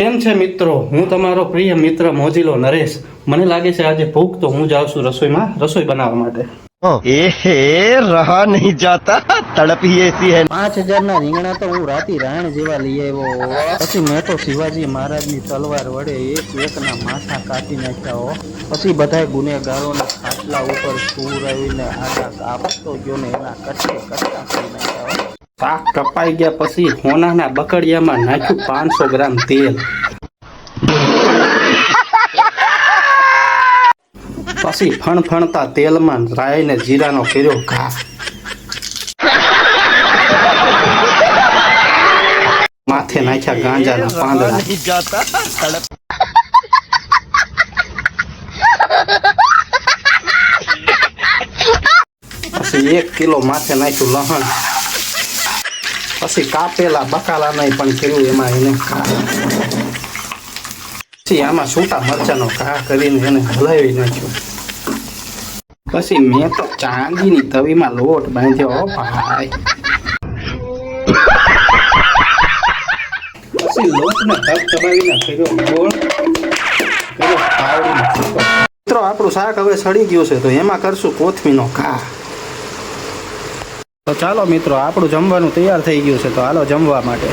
કેમ છે મિત્રો? હું તમારો પ્રિય મિત્ર મોજીલો નરેશ. મને લાગે છે આજે ભૂખ, તો હું જાઉં છું રસોઈ બનાવવા માટે. એહે रहा नहीं जाता तड़प ही ऐसी है। 5,000 ના રીંગણા તો હું રાતી રાયણ જેવા લઈ આવ્યો. પછી મેં તો શિવાજી મહારાજની તલવાર વડે એક ના માથા કાપી નાખ્યા હો. પછી બધા ગુનેગારોના ખાટલા ઉપર સુરાવીને આડા કાપતો ગયો ને એના કટકા કરી નાખ્યા હો. શાક કપાઈ ગયા પછી હોનાના બકડિયામાં નાખ્યું 500 ગ્રામ તેલ. પછી ફણફણતા તેલમાં રાઈ ને જીરાનો કર્યો ઘા. માથે નાખ્યા ગાંજાના પાંદડા. પછી 1 કિલો માથે નાખ્યું લહણ. પછી કાપેલા બકાલાને પણ કર્યું એમાં એને ઘા. પછી આમાં છૂટા મરચાનો ઘા કરીને એને હલાવી નાખ્યો. પછી મેં તો ચાંદીની તવીમાં લોટ બાંધ્યો ભાઈ. પછી લોટને ધબધબાવીને કર્યો ગોળ, કર્યો પાવડીનો છૂટો. મિત્રો આપણું શાક હવે સડી ગયું છે, તો એમાં કરશું કોથમીનો ઘા. તો ચાલો મિત્રો, આપણું જમવાનું તૈયાર થઈ ગયું છે, તો હાલો જમવા માટે.